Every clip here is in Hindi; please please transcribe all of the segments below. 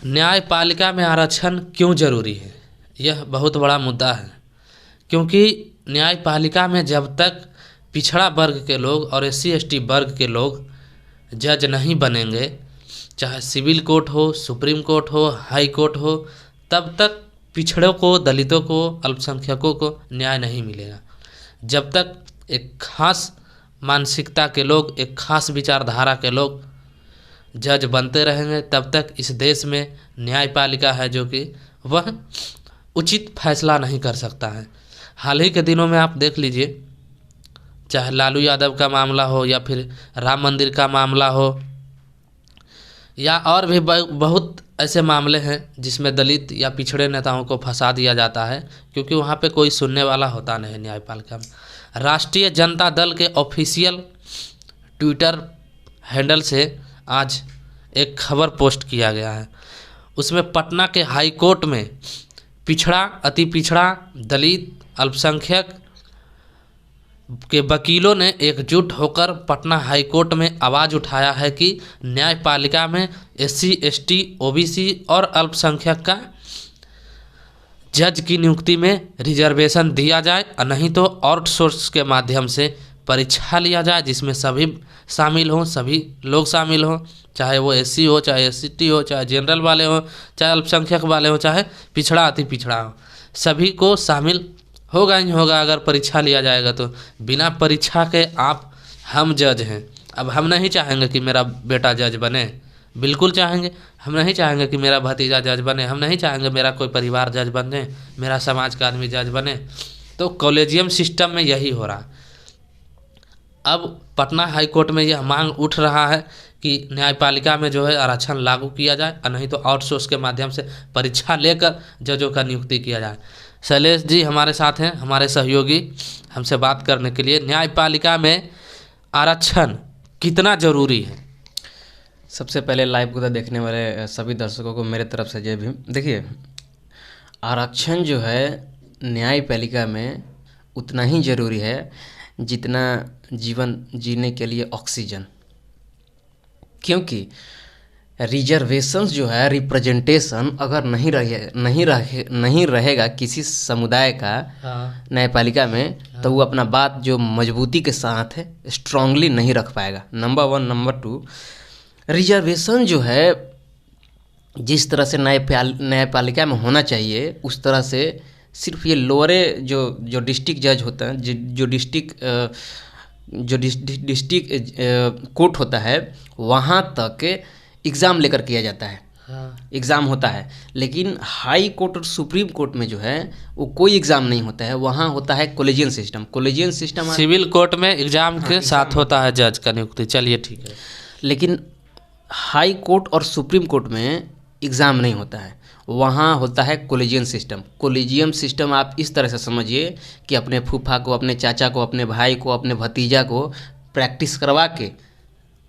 न्यायपालिका में आरक्षण क्यों जरूरी है? यह बहुत बड़ा मुद्दा है, क्योंकि न्यायपालिका में जब तक पिछड़ा वर्ग के लोग और एससी एसटी वर्ग के लोग जज नहीं बनेंगे, चाहे सिविल कोर्ट हो, सुप्रीम कोर्ट हो, हाई कोर्ट हो, तब तक पिछड़ों को, दलितों को, अल्पसंख्यकों को न्याय नहीं मिलेगा। जब तक एक खास मानसिकता के लोग, एक खास विचारधारा के लोग जज बनते रहेंगे, तब तक इस देश में न्यायपालिका है जो कि वह उचित फैसला नहीं कर सकता है। हाल ही के दिनों में आप देख लीजिए, चाहे लालू यादव का मामला हो या फिर राम मंदिर का मामला हो, या और भी बहुत ऐसे मामले हैं जिसमें दलित या पिछड़े नेताओं को फंसा दिया जाता है, क्योंकि वहाँ पे कोई सुनने वाला होता नहीं न्यायपालिका में। राष्ट्रीय जनता दल के ऑफिशियल ट्विटर हैंडल से आज एक खबर पोस्ट किया गया है। उसमें पटना के हाई कोर्ट में पिछड़ा, अति पिछड़ा, दलित, अल्पसंख्यक के वकीलों ने एकजुट होकर पटना हाई कोर्ट में आवाज़ उठाया है कि न्यायपालिका में एससी, एसटी, ओबीसी और अल्पसंख्यक का जज की नियुक्ति में रिजर्वेशन दिया जाए, और नहीं तो आउटसोर्स के माध्यम से परीक्षा लिया जाए, जिसमें सभी शामिल हों, सभी लोग शामिल हों, चाहे वो एससी हो, चाहे एसटी हो, चाहे जनरल वाले हो, चाहे अल्पसंख्यक वाले हो, चाहे पिछड़ा अति पिछड़ा हो, सभी को शामिल होगा ही होगा अगर परीक्षा लिया जाएगा तो। बिना परीक्षा के हम जज हैं। अब हम नहीं चाहेंगे कि मेरा बेटा जज बने, बिल्कुल चाहेंगे। हम नहीं चाहेंगे कि मेरा भतीजा जज बने, हम नहीं चाहेंगे मेरा कोई परिवार जज बने, मेरा समाज का आदमी जज बने। तो कॉलेजियम सिस्टम में यही हो रहा है। अब पटना हाई कोर्ट में यह मांग उठ रहा है कि न्यायपालिका में जो है आरक्षण लागू किया जाए, और नहीं तो आउटसोर्स के माध्यम से परीक्षा लेकर जजों का नियुक्ति किया जाए। शैलेश जी हमारे साथ हैं, हमारे सहयोगी, हमसे बात करने के लिए। न्यायपालिका में आरक्षण कितना ज़रूरी है? सबसे पहले लाइव को देखने वाले सभी दर्शकों को मेरे तरफ से जय भीम। देखिए, आरक्षण जो है न्यायपालिका में उतना ही ज़रूरी है जितना जीवन जीने के लिए ऑक्सीजन। क्योंकि रिजर्वेशंस जो है, रिप्रेजेंटेशन अगर नहीं रहेगा किसी समुदाय का न्यायपालिका में, तो वो अपना बात जो मजबूती के साथ है स्ट्रांगली नहीं रख पाएगा, नंबर 1। नंबर 2, रिजर्वेशन जो है जिस तरह से न्यायपालिका में होना चाहिए, उस तरह से सिर्फ ये लोअरे जो डिस्ट्रिक्ट जज होता है, जो डिस्ट्रिक्ट कोर्ट होता है, वहाँ तक एग्ज़ाम लेकर किया जाता है। एग्ज़ाम होता है, लेकिन हाई कोर्ट और सुप्रीम कोर्ट में जो है वो कोई एग्ज़ाम नहीं होता है। वहाँ होता है कॉलेजियन सिस्टम। सिविल कोर्ट में एग्ज़ाम के साथ होता है जज का नियुक्ति, चलिए ठीक है। लेकिन हाई कोर्ट और सुप्रीम कोर्ट में एग्ज़ाम नहीं होता है, वहाँ होता है कॉलेजियम सिस्टम। आप इस तरह से समझिए कि अपने फूफा को, अपने चाचा को, अपने भाई को, अपने भतीजा को प्रैक्टिस करवा के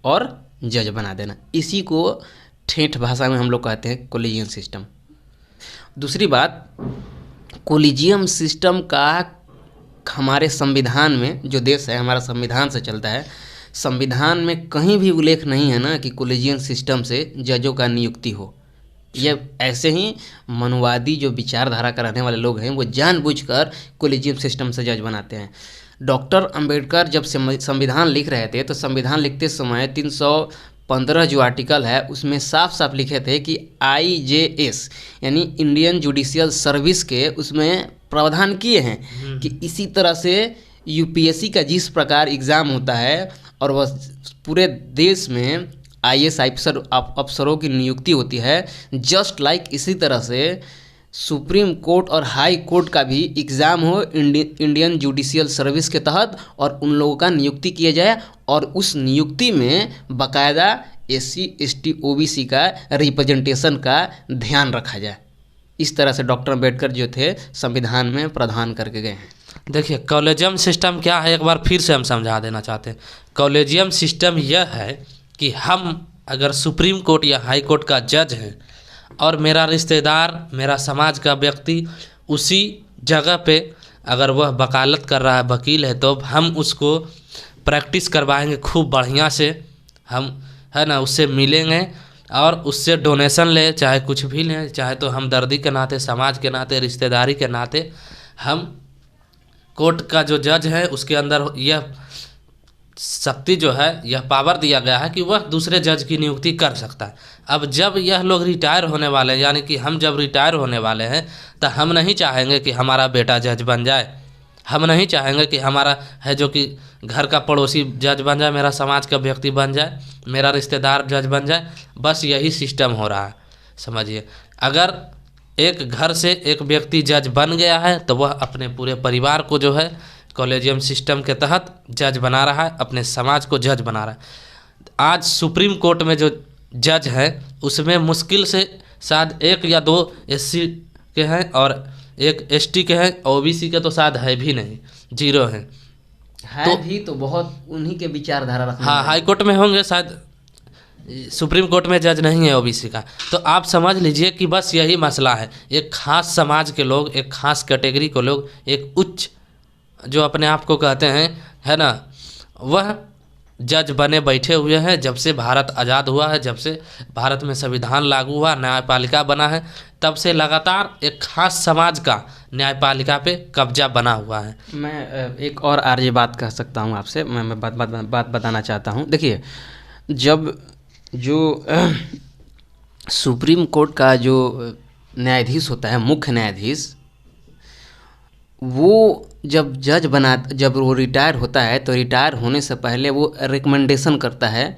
और जज बना देना। इसी को ठेठ भाषा में हम लोग कहते हैं कॉलेजियम सिस्टम। दूसरी बात, कॉलेजियम सिस्टम का हमारे संविधान में, जो देश है हमारा संविधान से चलता है, संविधान में कहीं भी उल्लेख नहीं है ना कि कॉलेजियम सिस्टम से जजों का नियुक्ति हो। ये ऐसे ही मनुवादी जो विचारधारा का रहने वाले लोग हैं, वो जानबूझकर कॉलेजियम सिस्टम से जज बनाते हैं। डॉक्टर अंबेडकर जब संविधान लिख रहे थे, तो संविधान लिखते समय 315 जो आर्टिकल है उसमें साफ साफ लिखे थे कि IJS यानी इंडियन जुडिशियल सर्विस के उसमें प्रावधान किए हैं कि इसी तरह से UPSC का जिस प्रकार एग्ज़ाम होता है और वह पूरे देश में IAS अफसरों की नियुक्ति होती है, जस्ट लाइक इसी तरह से सुप्रीम कोर्ट और हाई कोर्ट का भी एग्ज़ाम हो इंडियन जुडिशियल सर्विस के तहत, और उन लोगों का नियुक्ति किया जाए, और उस नियुक्ति में बाकायदा SC ST OBC का रिप्रेजेंटेशन का ध्यान रखा जाए। इस तरह से डॉक्टर अम्बेडकर जो थे संविधान में प्रावधान करके गए हैं। देखिए, कॉलेजियम सिस्टम क्या है, एक बार फिर से हम समझा देना चाहते हैं। कॉलेजियम सिस्टम यह है कि हम अगर सुप्रीम कोर्ट या हाई कोर्ट का जज हैं और मेरा रिश्तेदार, मेरा समाज का व्यक्ति उसी जगह पे अगर वह वकालत कर रहा है, वकील है, तो हम उसको प्रैक्टिस करवाएंगे खूब बढ़िया से। हम है ना, उससे मिलेंगे और उससे डोनेशन ले, चाहे कुछ भी लें, चाहे तो हमदर्दी के नाते, समाज के नाते, रिश्तेदारी के नाते हम कोर्ट का जो जज है उसके अंदर यह शक्ति जो है, यह पावर दिया गया है कि वह दूसरे जज की नियुक्ति कर सकता है। अब जब यह लोग रिटायर होने वाले हैं, यानी कि हम जब रिटायर होने वाले हैं, तो हम नहीं चाहेंगे कि हमारा बेटा जज बन जाए, हम नहीं चाहेंगे कि हमारा है जो कि घर का पड़ोसी जज बन जाए, मेरा समाज का व्यक्ति बन जाए, मेरा रिश्तेदार जज बन जाए। बस यही सिस्टम हो रहा है, समझिए। अगर एक घर से एक व्यक्ति जज बन गया है तो वह अपने पूरे परिवार को जो है कॉलेजियम सिस्टम के तहत जज बना रहा है, अपने समाज को जज बना रहा है। आज सुप्रीम कोर्ट में जो जज है उसमें मुश्किल से शायद 1 या 2 SC के हैं और 1 ST के हैं, OBC के तो शायद है भी नहीं, 0 हैं। तो भी तो बहुत उन्हीं के विचारधारा रखने हाँ, हाई कोर्ट में होंगे शायद, सुप्रीम कोर्ट में जज नहीं है OBC का। तो आप समझ लीजिए कि बस यही मसला है। एक खास समाज के लोग, एक खास कैटेगरी को लोग, एक उच्च जो अपने आप को कहते हैं, है ना, वह जज बने बैठे हुए हैं। जब से भारत आज़ाद हुआ है, जब से भारत में संविधान लागू हुआ, न्यायपालिका बना है, तब से लगातार एक खास समाज का न्यायपालिका पे कब्जा बना हुआ है। मैं एक और आर्य बात कह सकता हूँ आपसे, मैं बात बताना चाहता हूँ। देखिए, जब जो सुप्रीम कोर्ट का जो न्यायाधीश होता है, मुख्य न्यायाधीश, वो जब वो रिटायर होता है तो रिटायर होने से पहले वो रिकमेंडेशन करता है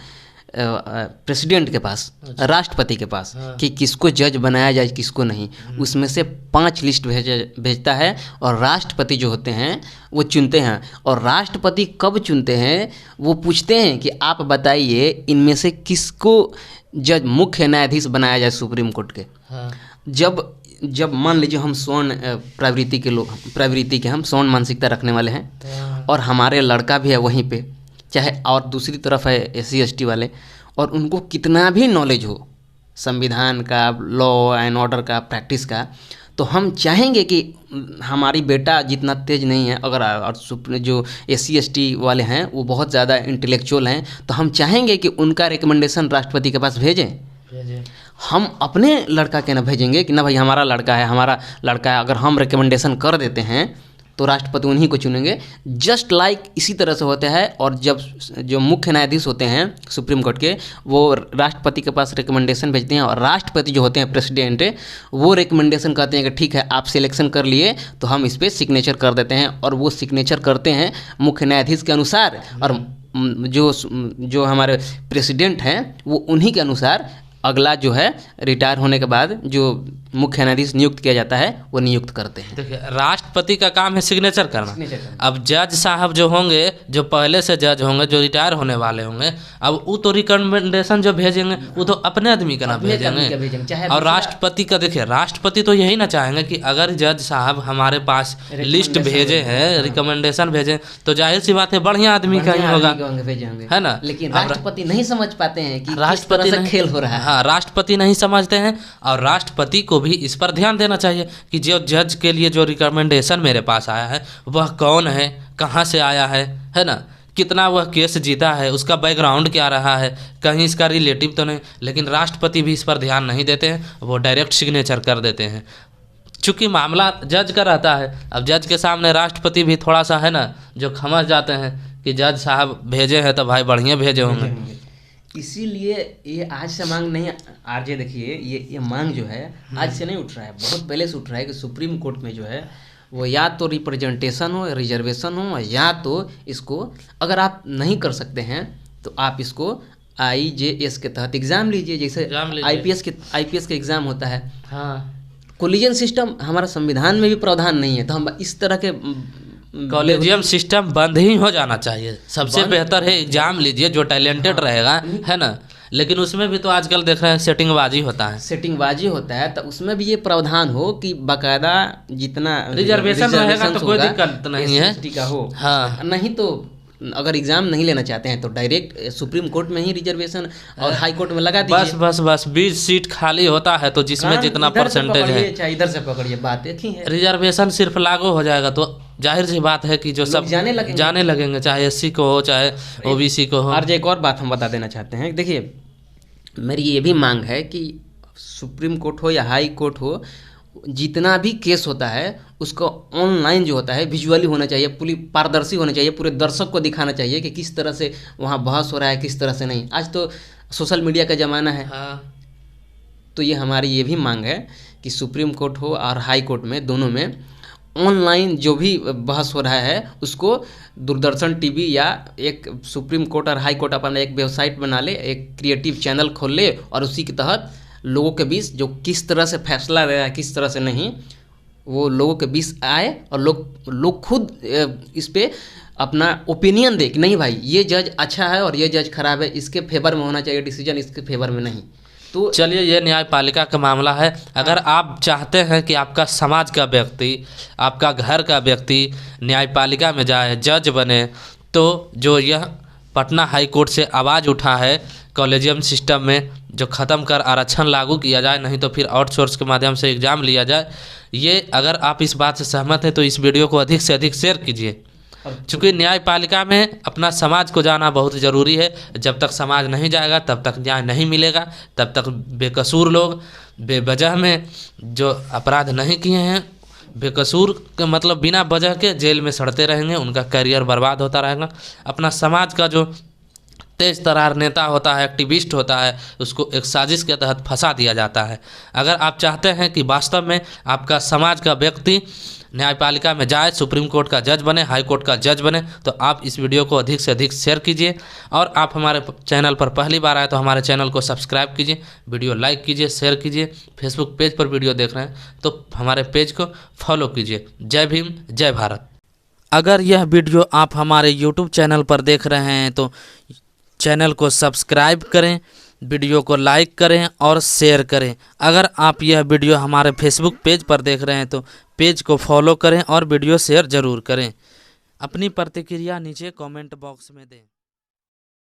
प्रेसिडेंट के पास, राष्ट्रपति के पास, कि किसको जज बनाया जाए, किसको नहीं। उसमें से 5 लिस्ट भेजता है और राष्ट्रपति जो होते हैं वो चुनते हैं। और राष्ट्रपति कब चुनते हैं, वो पूछते हैं कि आप बताइए इनमें से किसको जज, मुख्य न्यायाधीश बनाया जाए सुप्रीम कोर्ट के। जब मान लीजिए हम स्वर्ण प्रवृत्ति के हम स्वर्ण मानसिकता रखने वाले हैं और हमारे लड़का भी है वहीं पे, चाहे, और दूसरी तरफ है SC ST वाले, और उनको कितना भी नॉलेज हो संविधान का, लॉ एंड ऑर्डर का, प्रैक्टिस का, तो हम चाहेंगे कि हमारी बेटा जितना तेज नहीं है, अगर और जो SC ST वाले हैं वो बहुत ज़्यादा इंटेलेक्चुअल हैं, तो हम चाहेंगे कि उनका रिकमेंडेशन राष्ट्रपति के पास भेजें। हम अपने लड़का के ना भेजेंगे कि ना भाई हमारा लड़का है, अगर हम रिकमेंडेशन कर देते हैं तो राष्ट्रपति उन्हीं को चुनेंगे। जस्ट लाइक इसी तरह से होता है। और जब जो मुख्य न्यायाधीश होते हैं सुप्रीम कोर्ट के, वो राष्ट्रपति के पास रिकमेंडेशन भेजते हैं और राष्ट्रपति जो होते हैं प्रेसिडेंट, वो रिकमेंडेशन कहते हैं कि ठीक है आप सिलेक्शन कर लिए तो हम इस पर सिग्नेचर कर देते हैं। और वो सिग्नेचर करते हैं मुख्य न्यायाधीश के अनुसार, और जो हमारे प्रेसिडेंट हैं वो उन्हीं के अनुसार अगला जो है रिटायर होने के बाद जो मुख्य न्यायाधीश नियुक्त किया जाता है वो नियुक्त करते हैं। देखिए, राष्ट्रपति का काम है सिग्नेचर करना। अब जज साहब जो होंगे, जो पहले से जज होंगे, जो रिटायर होने वाले होंगे, अब वो तो रिकमेंडेशन जो भेजेंगे वो तो अपने आदमी का ना भेजेंगे। और राष्ट्रपति का देखिए, राष्ट्रपति तो यही ना चाहेंगे कि अगर जज साहब हमारे पास लिस्ट भेजे हैं, रिकमेंडेशन भेजे, तो जाहिर सी बात है बढ़िया आदमी का ही होगा, है ना। लेकिन राष्ट्रपति नहीं समझ पाते हैं कि राष्ट्रपति से खेल हो रहा है। हाँ, राष्ट्रपति नहीं समझते हैं। और राष्ट्रपति को भी इस पर ध्यान देना चाहिए कि जो जज के लिए जो रिकमेंडेशन मेरे पास आया है वह कौन है, कहाँ से आया है ना, कितना वह केस जीता है, उसका बैकग्राउंड क्या रहा है, कहीं इसका रिलेटिव तो नहीं। लेकिन राष्ट्रपति भी इस पर ध्यान नहीं देते हैं, वो डायरेक्ट सिग्नेचर कर देते हैं। चूँकि मामला जज का रहता है, अब जज के सामने राष्ट्रपति भी थोड़ा सा है ना जो समझ जाते हैं कि जज साहब भेजे हैं तो भाई बढ़िया भेजे होंगे। इसीलिए ये आज से मांग नहीं, आरजे देखिए ये मांग जो है आज से नहीं उठ रहा है, बहुत पहले से उठ रहा है कि सुप्रीम कोर्ट में जो है वो या तो रिप्रेजेंटेशन हो, रिजर्वेशन हो, या तो इसको अगर आप नहीं कर सकते हैं तो आप इसको IJS के तहत एग्ज़ाम लीजिए, जैसे IPS के एग्ज़ाम होता है। हाँ, कोलिजन सिस्टम हमारा संविधान में भी प्रावधान नहीं है, तो हम इस तरह के कॉलेजियम सिस्टम बंद ही हो जाना चाहिए। सबसे बेहतर है एग्जाम लीजिए, जो टैलेंटेड रहेगा, है ना। लेकिन उसमें भी तो आजकल देख रहे हैं सेटिंगबाजी होता है, तो उसमें भी ये प्रावधान हो कि बाकायदा जितना रिजर्वेशन रहेगा तो कोई दिक्कत नहीं है का हो। हाँ, नहीं तो अगर एग्जाम नहीं लेना चाहते हैं तो डायरेक्ट सुप्रीम कोर्ट में ही रिजर्वेशन और हाई कोर्ट में लगा दीजिए। बस 20 सीट खाली होता है तो जिसमें जितना परसेंटेज है, चाहे इधर से पकड़िए, बात एक ही है। रिजर्वेशन सिर्फ लागू हो जाएगा तो जाहिर सी बात है कि जो सब जाने लगेंगे, चाहे SC को हो चाहे OBC को हो। और एक और बात हम बता देना चाहते हैं, देखिए मेरी ये भी मांग है कि सुप्रीम कोर्ट हो या हाई कोर्ट हो, जितना भी केस होता है उसको ऑनलाइन जो होता है विजुअली होना चाहिए, पूरी पारदर्शी होना चाहिए, पूरे दर्शक को दिखाना चाहिए कि किस तरह से वहाँ बहस हो रहा है, किस तरह से नहीं। आज तो सोशल मीडिया का ज़माना है। हाँ तो ये हमारी ये भी मांग है कि सुप्रीम कोर्ट हो और हाई कोर्ट में, दोनों में ऑनलाइन जो भी बहस हो रहा है उसको दूरदर्शन टीवी या एक सुप्रीम कोर्ट और हाई कोर्ट अपना एक वेबसाइट बना ले, एक क्रिएटिव चैनल खोल ले और उसी के तहत लोगों के बीच जो किस तरह से फैसला ले रहा है, किस तरह से नहीं, वो लोगों के बीच आए और लोग खुद इस पे अपना ओपिनियन दे कि नहीं भाई ये जज अच्छा है और ये जज खराब है, इसके फेवर में होना चाहिए डिसीजन, इसके फेवर में नहीं। तो चलिए, ये न्यायपालिका का मामला है। अगर आप चाहते हैं कि आपका समाज का व्यक्ति, आपका घर का व्यक्ति न्यायपालिका में जाए, जज बने, तो जो यह पटना हाई कोर्ट से आवाज़ उठा है कॉलेजियम सिस्टम में, जो ख़त्म कर आरक्षण लागू किया जाए, नहीं तो फिर आउटसोर्स के माध्यम से एग्ज़ाम लिया जाए, ये अगर आप इस बात से सहमत हैं तो इस वीडियो को अधिक से अधिक शेयर कीजिए। चूँकि न्यायपालिका में अपना समाज को जाना बहुत ज़रूरी है। जब तक समाज नहीं जाएगा तब तक न्याय नहीं मिलेगा, तब तक बेकसूर लोग बेवजह में जो अपराध नहीं किए हैं, बेकसूर के मतलब बिना वजह के जेल में सड़ते रहेंगे, उनका करियर बर्बाद होता रहेगा। अपना समाज का जो तेज तर्रार नेता होता है, एक्टिविस्ट होता है, उसको एक साजिश के तहत फंसा दिया जाता है। अगर आप चाहते हैं कि वास्तव में आपका समाज का व्यक्ति न्यायपालिका में जाए, सुप्रीम कोर्ट का जज बने, हाई कोर्ट का जज बने, तो आप इस वीडियो को अधिक से अधिक शेयर कीजिए। और आप हमारे चैनल पर पहली बार आए तो हमारे चैनल को सब्सक्राइब कीजिए, वीडियो लाइक कीजिए, शेयर कीजिए। फेसबुक पेज पर वीडियो देख रहे हैं तो हमारे पेज को फॉलो कीजिए। जय भीम, जय भारत। अगर यह वीडियो आप हमारे यूट्यूब चैनल पर देख रहे हैं तो चैनल को सब्सक्राइब करें, वीडियो को लाइक करें और शेयर करें। अगर आप यह वीडियो हमारे फेसबुक पेज पर देख रहे हैं तो पेज को फॉलो करें और वीडियो शेयर ज़रूर करें। अपनी प्रतिक्रिया नीचे कमेंट बॉक्स में दें।